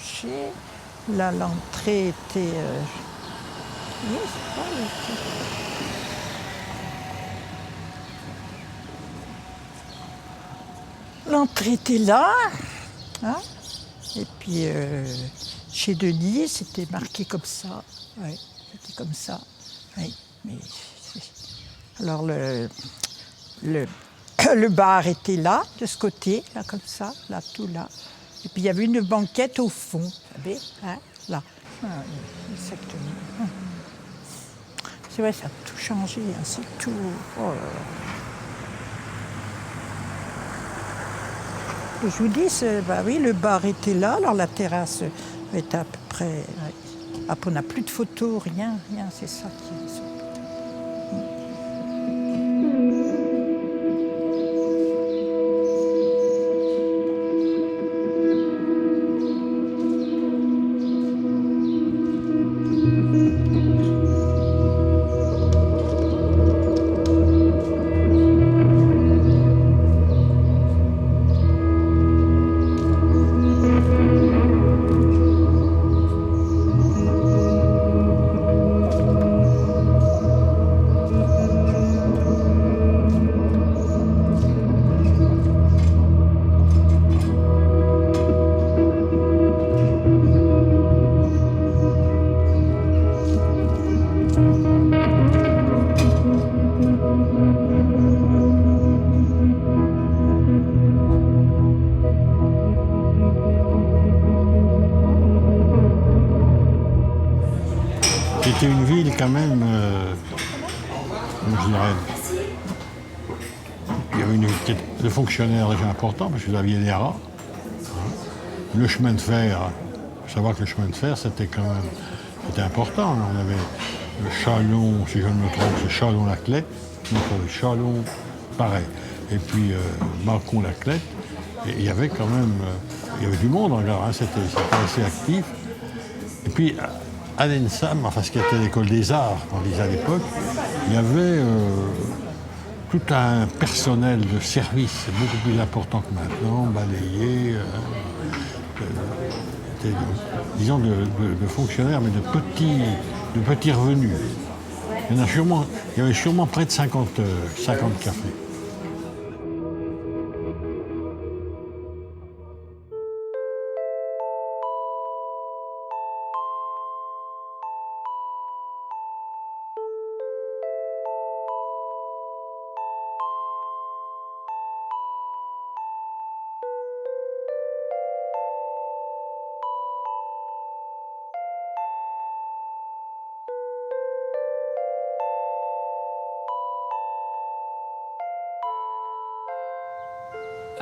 approcher. Là, l'entrée était... Oui, c'est pas... L'entrée était là. Hein, et puis, chez Denis, c'était marqué comme ça. Ouais, c'était comme ça. Ouais, mais... Alors, le bar était là, de ce côté, là, comme ça, là, tout là. Et puis, il y avait une banquette au fond, vous savez, hein, là. Ah, exactement. C'est vrai, ça a tout changé, hein, c'est tout... Oh là là. Et je vous dis, bah oui, le bar était là, alors la terrasse était à peu près... Ouais. Après, on n'a plus de photos, rien, c'est ça qui est... C'était une ville quand même, je dirais, il y avait une unité de fonctionnaires déjà important parce que vous aviez les rats. Le chemin de fer, il faut savoir que le chemin de fer c'était quand même important. On avait le Châlons, si je ne me trompe, c'est Châlons-Laclette, donc Châlons, pareil. Et puis Mâcon-Laclette, et il y avait quand même, il y avait du monde en gare, hein, c'était assez actif. Et puis à l'ENSAM, enfin ce qui était l'école des arts, on disait à l'époque, il y avait tout un personnel de service beaucoup plus important que maintenant, balayé, disons de fonctionnaires, mais de petits revenus. Il y avait sûrement près de 50 cafés.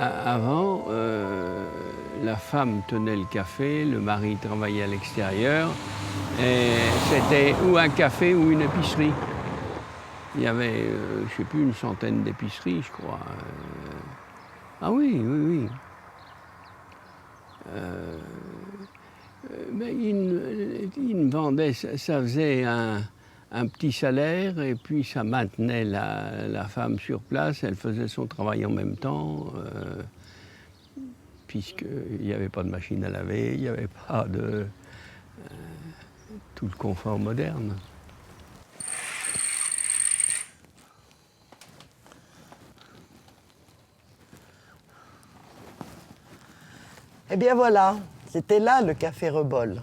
Avant, la femme tenait le café, le mari travaillait à l'extérieur, et c'était ou un café ou une épicerie. Il y avait, je ne sais plus, une centaine d'épiceries, je crois. Ah oui. Mais il me vendait, ça faisait un petit salaire et puis ça maintenait la femme sur place, elle faisait son travail en même temps, puisqu'il n'y avait pas de machine à laver, il n'y avait pas de tout le confort moderne. Eh bien voilà, c'était là le café Rebol.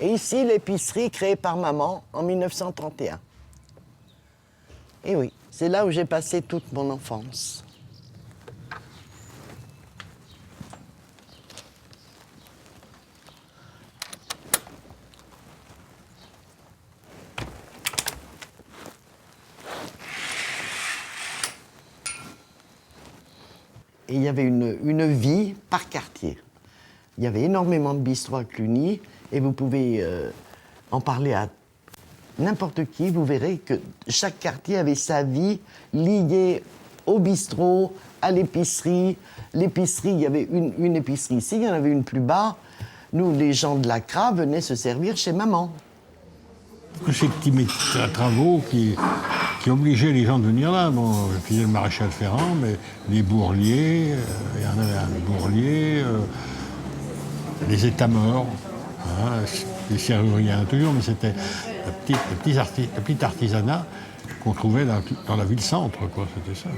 Et ici, l'épicerie créée par maman en 1931. Et oui, c'est là où j'ai passé toute mon enfance. Et il y avait une vie par quartier. Il y avait énormément de bistrots à Cluny et vous pouvez en parler à n'importe qui. Vous verrez que chaque quartier avait sa vie liée au bistrot, à l'épicerie. L'épicerie, il y avait une épicerie ici, il y en avait une plus bas. Nous, les gens de l'ACRA venaient se servir chez maman. Ces petits travaux qui obligeaient les gens de venir là. Bon, je disais le maréchal Ferrand, mais les bourliers, il y en avait un bourlier. les états-majors, hein, les serruriers, il y en a toujours, mais c'était le petit artisanat qu'on trouvait dans la ville-centre, quoi, c'était ça.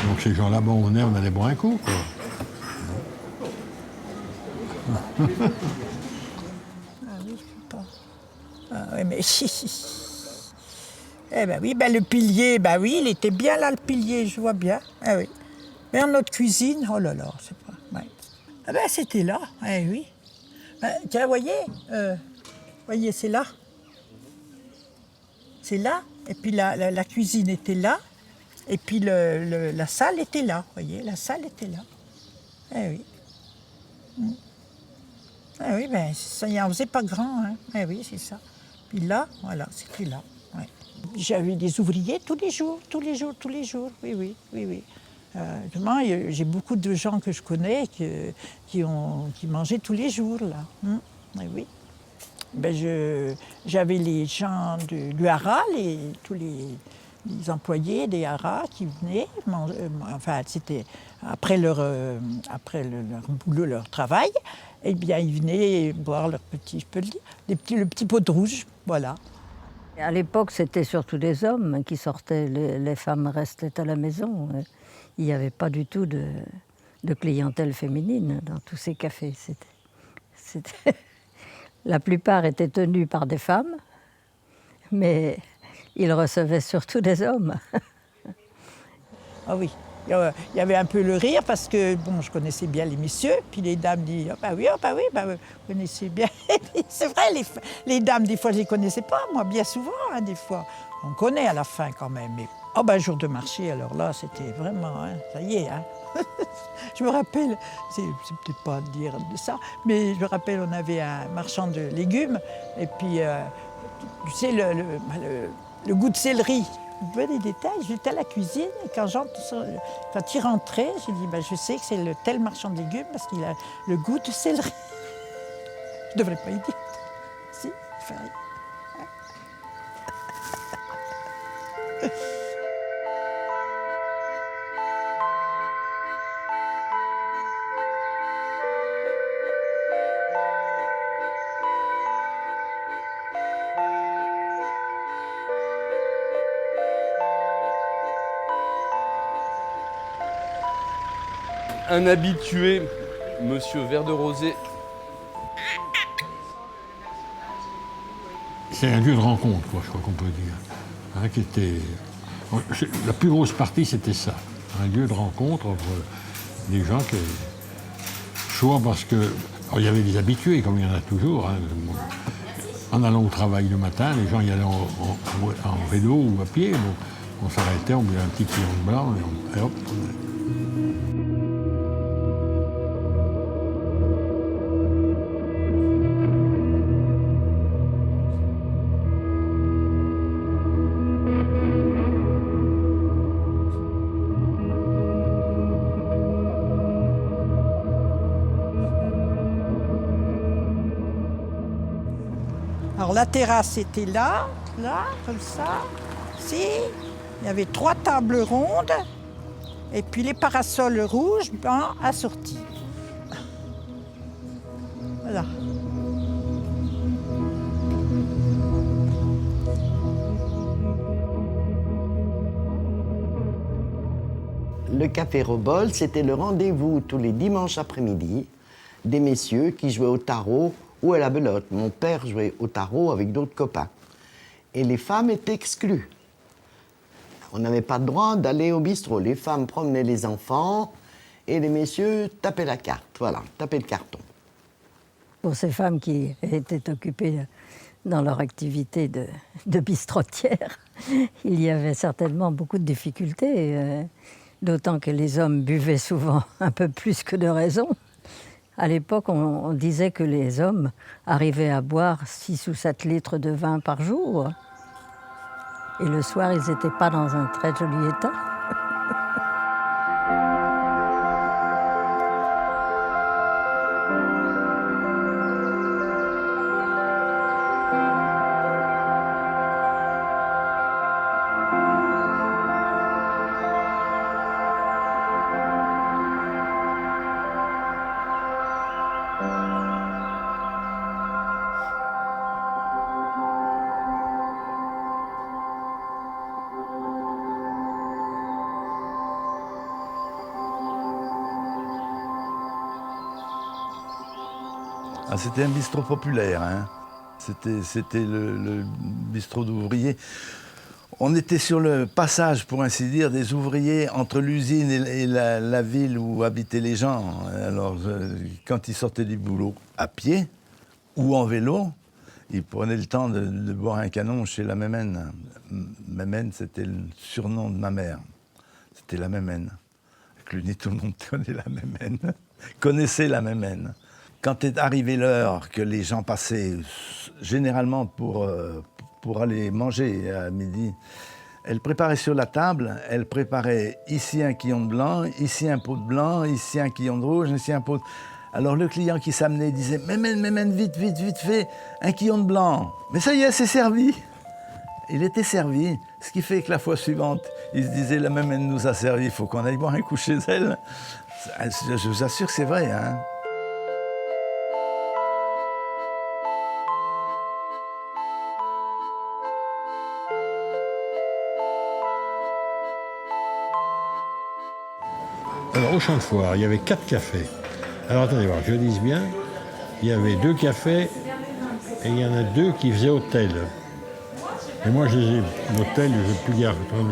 Donc ces gens-là, bon, on allait boire un coup, quoi. Ah oui, je sais pas. Ah oui, mais eh ben oui, ben le pilier, ben oui, il était bien là, le pilier, je vois bien. Ah oui. Mais en notre cuisine, oh là là, c'est pas. Ouais. Ah ben c'était là, eh oui. Ben, tiens, voyez, c'est là. C'est là. Et puis la cuisine était là. Et puis la salle était là, voyez, la salle était là. Eh oui. Ah oui, ben ça y en faisait pas grand, hein. Eh oui, c'est ça. Puis là, voilà, c'était là. Ouais. J'avais des ouvriers tous les jours, tous les jours, tous les jours. Oui, oui, oui, oui. Vraiment, j'ai beaucoup de gens que je connais qui mangeaient tous les jours, là. Oui, oui. Ben j'avais les gens du haras, tous les employés des haras qui venaient manger, enfin c'était après leur boulot, leur travail, eh bien ils venaient boire leur petit, je peux le dire, le petit pot de rouge, voilà. À l'époque, c'était surtout des hommes qui sortaient, les femmes restaient à la maison. Il n'y avait pas du tout de clientèle féminine dans tous ces cafés. La plupart étaient tenus par des femmes, mais ils recevaient surtout des hommes. Ah oui, il y avait un peu le rire parce que bon, je connaissais bien les messieurs, puis les dames disent ah bah oui, vous connaissez bien. C'est vrai, les dames, des fois, je les connaissais pas, moi, bien souvent, hein, des fois. On connaît à la fin quand même. Mais jour de marché, alors là, c'était vraiment, hein, ça y est. Hein. Je me rappelle, c'est peut-être pas de dire de ça, mais je me rappelle, on avait un marchand de légumes, et puis, tu sais, le goût de céleri. Peu des détails, j'étais à la cuisine et quand il rentrait, j'ai dit je sais que c'est le tel marchand de légumes parce qu'il a le goût de céleri. Je devrais pas y dire. Si, il fallait. Un habitué, Monsieur Vert-de-Rosé. C'est un lieu de rencontre, quoi, je crois qu'on peut dire. Hein, la plus grosse partie, c'était ça. Un lieu de rencontre entre des gens qui... Soit parce que... Alors, il y avait des habitués, comme il y en a toujours. Hein. En allant au travail le matin, les gens y allaient en vélo ou à pied. Bon, on s'arrêtait, on buvait un petit client de blanc et hop, Alors la terrasse était là, comme ça. Si, il y avait 3 tables rondes et puis les parasols rouges assortis. Voilà. Le Café Robol, c'était le rendez-vous tous les dimanches après-midi des messieurs qui jouaient au tarot ou à la belote. Mon père jouait au tarot avec d'autres copains. Et les femmes étaient exclues. On n'avait pas le droit d'aller au bistrot. Les femmes promenaient les enfants et les messieurs tapaient la carte. Voilà, tapaient le carton. Pour ces femmes qui étaient occupées dans leur activité de bistrotière, il y avait certainement beaucoup de difficultés, d'autant que les hommes buvaient souvent un peu plus que de raison. À l'époque, on disait que les hommes arrivaient à boire 6 ou 7 litres de vin par jour. Et le soir, ils n'étaient pas dans un très joli état. Ah, c'était un bistrot populaire, hein. C'était le bistrot d'ouvriers. On était sur le passage, pour ainsi dire, des ouvriers entre l'usine et la ville où habitaient les gens. Alors, quand ils sortaient du boulot à pied ou en vélo, ils prenaient le temps de boire un canon chez la Mémène. Mémène, c'était le surnom de ma mère. C'était la Mémène. À Cluny, tout le monde connaissait la Mémène. Quand est arrivée l'heure que les gens passaient, généralement pour aller manger à midi, elle préparait sur la table, elle préparait ici un quillon de blanc, ici un pot de blanc, ici un quillon de rouge, ici un pot de... Alors le client qui s'amenait disait « Mémène, vite, fais un quillon de blanc !» Mais ça y est, c'est servi. Il était servi, ce qui fait que la fois suivante, il se disait « La Mémène nous a servi, il faut qu'on aille boire un coup chez elle. » Je vous assure que c'est vrai, hein. Alors, au Champ de Foire, il y avait 4 cafés. Alors, attendez voir, je dis bien, il y avait 2 cafés et il y en a 2 qui faisaient hôtel. Et moi, l'hôtel, je n'ai plus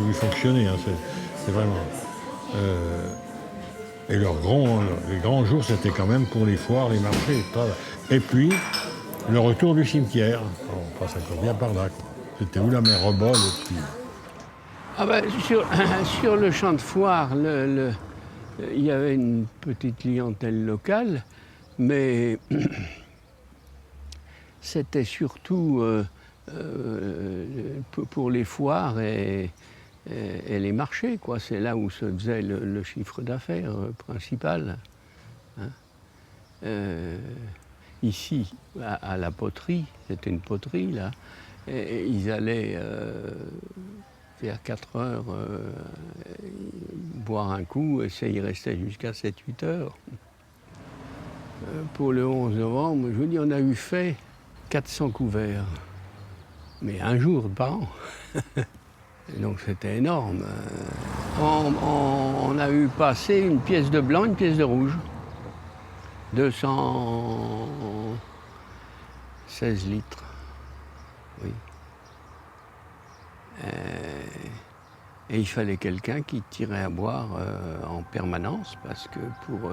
vu fonctionner, hein, c'est vraiment... et les grands jours, c'était quand même pour les foires, les marchés, et puis, le retour du cimetière. On passe encore bien par là, quoi. C'était où la mère Rebol, et puis... Ah ben, sur le Champ de Foire, il y avait une petite clientèle locale, mais c'était surtout pour les foires et les marchés, quoi. C'est là où se faisait le chiffre d'affaires principal. Hein. Ici, à la poterie, c'était une poterie là, et ils allaient vers 4 heures boire un coup, et ça y restait jusqu'à 7-8 heures. Pour le 11 novembre, je vous dis, on a eu fait 400 couverts, mais un jour par an. Et donc c'était énorme. On a eu passé une pièce de blanc, une pièce de rouge. 216 litres. Oui. Et il fallait quelqu'un qui tirait à boire en permanence, parce que pour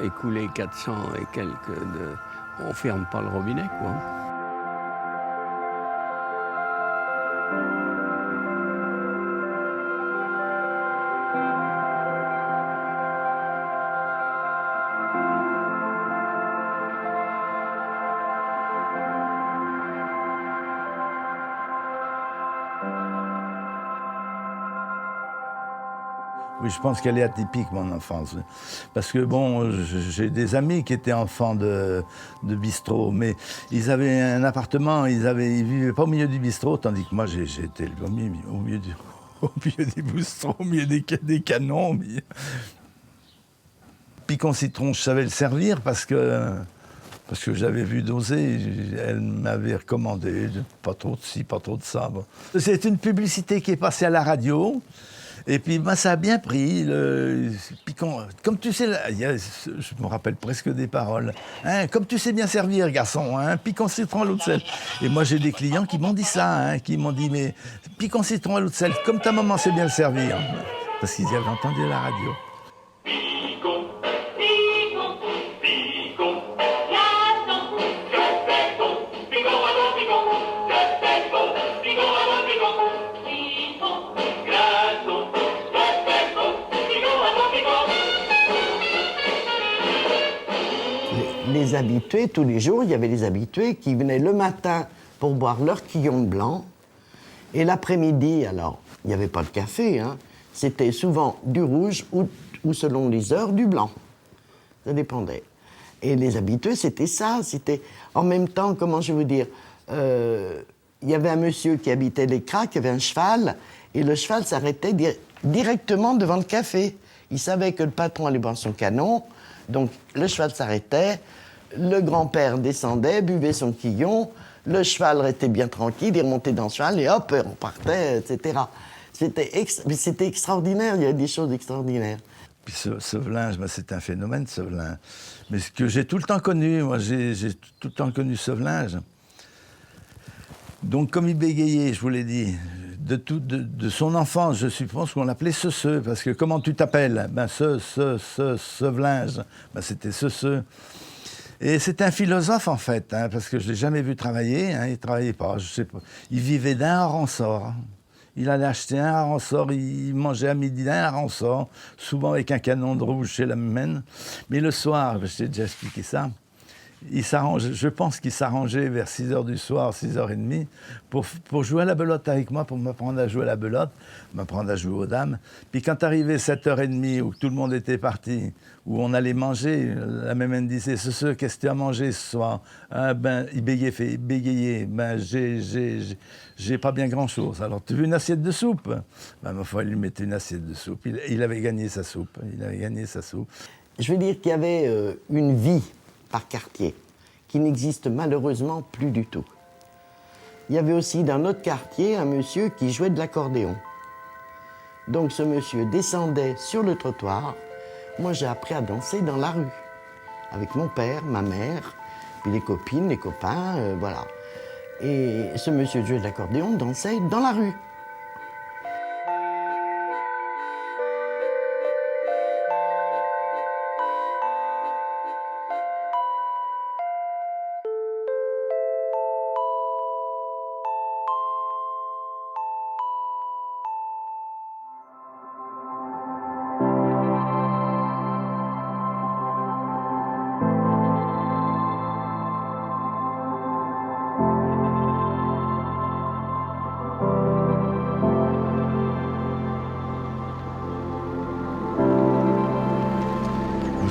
écouler 400 et quelques, on ne ferme pas le robinet, quoi. Oui, je pense qu'elle est atypique, mon enfance. Parce que, bon, j'ai des amis qui étaient enfants de bistrot, mais ils avaient un appartement, ils vivaient pas au milieu du bistrot, tandis que moi, j'étais au milieu des bistrots, au milieu des canons. Picon citron, je savais le servir parce que j'avais vu doser, elle m'avait recommandé, pas trop de ci, pas trop de ça. Bon. C'est une publicité qui est passée à la radio. Et puis, ben, ça a bien pris. Picon, comme tu sais, je me rappelle presque des paroles. Hein, comme tu sais bien servir, garçon, hein, picon citron à l'eau de sel. Et moi, j'ai des clients qui m'ont dit ça, hein, qui m'ont dit, mais picon citron à l'eau de sel, comme ta maman sait bien le servir. Parce qu'ils avaient entendu à la radio. Les habitués, tous les jours, il y avait les habitués qui venaient le matin pour boire leur quillon de blanc. Et l'après-midi, alors, il n'y avait pas de café, hein, c'était souvent du rouge ou, selon les heures, du blanc. Ça dépendait. Et les habitués, c'était ça. C'était en même temps, comment je vais vous dire, il y avait un monsieur qui habitait l'Écrat, qui avait un cheval, et le cheval s'arrêtait directement devant le café. Il savait que le patron allait boire son canon, donc le cheval s'arrêtait, le grand-père descendait, buvait son quillon, le cheval restait bien tranquille, il remontait dans le cheval et hop, on partait, etc. C'était extraordinaire, il y a des choses extraordinaires. Puis Sevelen, ben, c'est un phénomène, Sevelen. Mais ce que j'ai tout le temps connu, moi, j'ai tout le temps connu Sevelen. Donc, comme il bégayait, je vous l'ai dit, de son enfance, je suppose qu'on l'appelait ce, parce que comment tu t'appelles? Ben, Sevelen, ben, c'était ce. Et c'était un philosophe, en fait, hein, parce que je ne l'ai jamais vu travailler, hein, il ne travaillait pas, je sais pas. Il vivait d'un ressort. Il allait acheter un ressort, il mangeait à midi un ressort, souvent avec un canon de rouge chez la mène. Mais le soir, je t'ai déjà expliqué ça, je pense qu'il s'arrangeait vers 6h du soir, 6h30, pour jouer à la belote avec moi, pour m'apprendre à jouer à la belote, m'apprendre à jouer aux dames. Puis quand arrivait 7h30, où tout le monde était parti, où on allait manger, la même disait, qu'est-ce que tu as mangé ce soir? Ah ben, il bégayait, ben j'ai pas bien grand-chose. Alors, tu veux une assiette de soupe? Ben, ma foi, il lui mettait une assiette de soupe. Il avait gagné sa soupe. Je veux dire qu'il y avait une vie par quartier, qui n'existe malheureusement plus du tout. Il y avait aussi dans notre quartier un monsieur qui jouait de l'accordéon. Donc ce monsieur descendait sur le trottoir. Moi j'ai appris à danser dans la rue, avec mon père, ma mère, puis les copines, les copains, voilà. Et ce monsieur jouait de l'accordéon dansait dans la rue.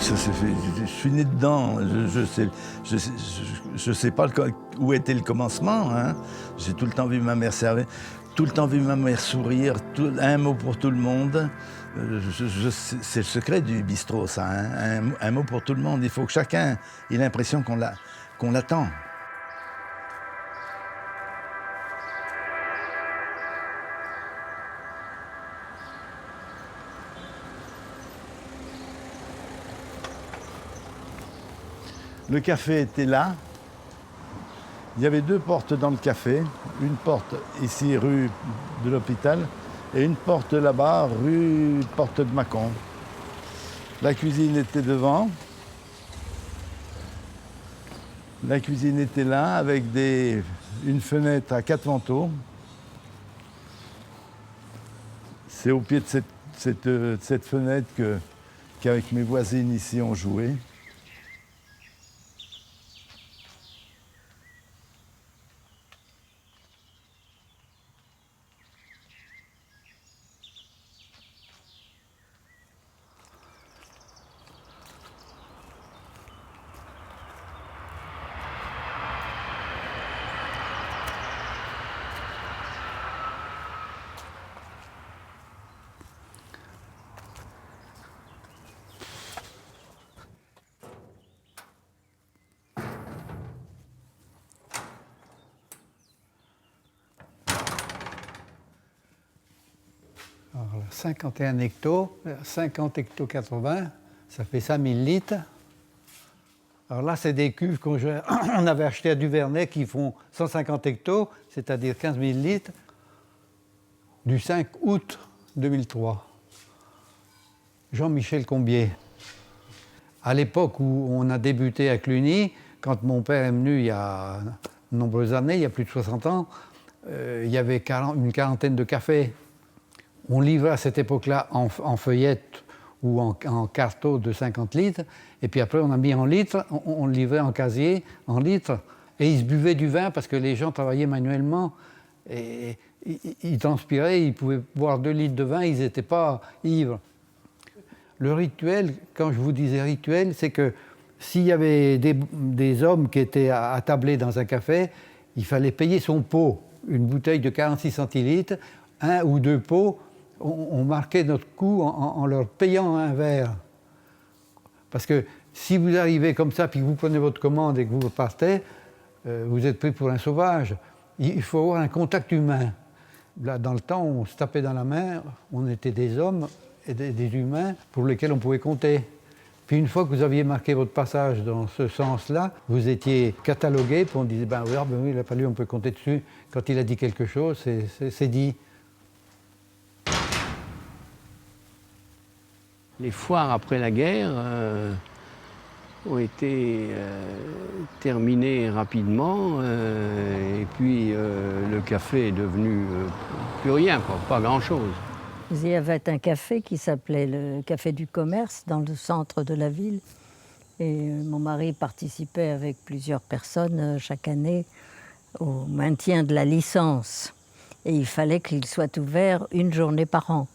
Ça s'est fait. Je suis né dedans. Je sais pas où était le commencement. Hein. J'ai tout le temps vu ma mère servir, tout le temps vu ma mère sourire, un mot pour tout le monde. C'est le secret du bistrot, ça. Hein. Un mot pour tout le monde. Il faut que chacun ait l'impression qu'on l'attend. Le café était là. Il y avait 2 portes dans le café. Une porte ici, rue de l'Hôpital, et une porte là-bas, rue Porte de Mâcon. La cuisine était devant. La cuisine était là, avec une fenêtre à 4 vantaux. C'est au pied de cette fenêtre qu'avec mes voisines ici on jouait. Alors, 51 hectos, 50 hectos 80, ça fait 5000 litres. Alors là, c'est des cuves qu'on avait achetées à Duvernay qui font 150 hectos, c'est-à-dire 15 000 litres, du 5 août 2003. Jean-Michel Combier. À l'époque où on a débuté à Cluny, quand mon père est venu il y a de nombreuses années, il y a plus de 60 ans, il y avait une quarantaine de cafés. On livrait à cette époque-là en feuillettes ou en cartons de 50 litres. Et puis après, on a mis en litres, on livrait en casier, en litres. Et ils se buvaient du vin parce que les gens travaillaient manuellement. Et ils transpiraient, ils pouvaient boire 2 litres de vin, ils n'étaient pas ivres. Le rituel, quand je vous disais rituel, c'est que s'il y avait des hommes qui étaient attablés dans un café, il fallait payer son pot. Une bouteille de 46 centilitres, 1 ou 2 pots. On marquait notre coup en leur payant un verre. Parce que si vous arrivez comme ça, puis que vous prenez votre commande et que vous repartez, vous êtes pris pour un sauvage. Il faut avoir un contact humain. Là, dans le temps, on se tapait dans la main, on était des hommes, et des humains pour lesquels on pouvait compter. Puis une fois que vous aviez marqué votre passage dans ce sens-là, vous étiez catalogué, puis on disait, oui, il n'a pas lu, on peut compter dessus. Quand il a dit quelque chose, c'est dit. Les foires après la guerre ont été terminées rapidement et puis le café est devenu plus rien, pas grand-chose. Il y avait un café qui s'appelait le Café du Commerce dans le centre de la ville. Et mon mari participait avec plusieurs personnes chaque année au maintien de la licence. Et il fallait qu'il soit ouvert une journée par an.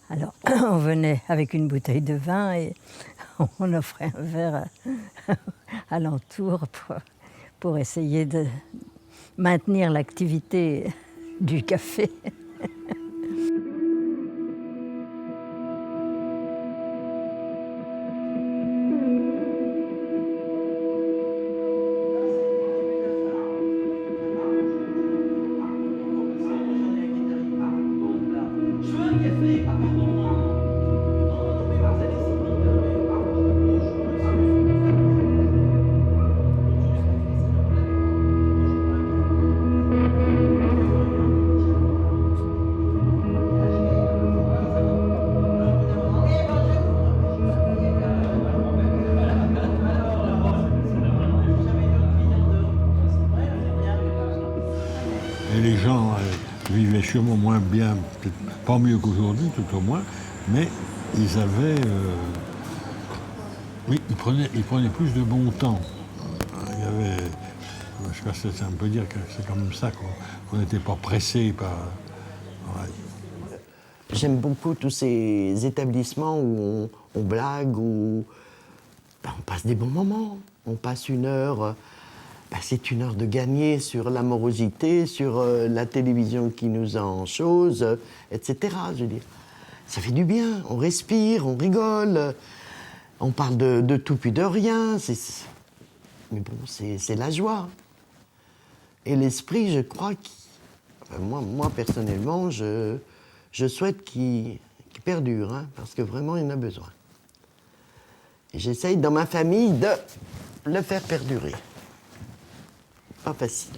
Alors on venait avec une bouteille de vin et on offrait un verre à l'entour pour essayer de maintenir l'activité du café. Et les gens vivaient sûrement moins bien, peut-être pas mieux qu'aujourd'hui, tout au moins, mais ils avaient... oui, ils prenaient plus de bon temps. Il y avait... Je sais pas, ça me peut dire que c'est quand même ça, qu'on n'était pas pressé par... Ouais. J'aime beaucoup tous ces établissements où on blague, où on passe des bons moments. On passe une heure, c'est une heure de gagner sur l'amorosité, sur la télévision qui nous en chose, etc. Je veux dire, ça fait du bien, on respire, on rigole, on parle de tout puis de rien. Mais bon, c'est la joie. Et l'esprit, je crois, moi personnellement, je souhaite qu'il perdure, hein, parce que vraiment, il en a besoin. Et j'essaye, dans ma famille, de le faire perdurer. Pas facile.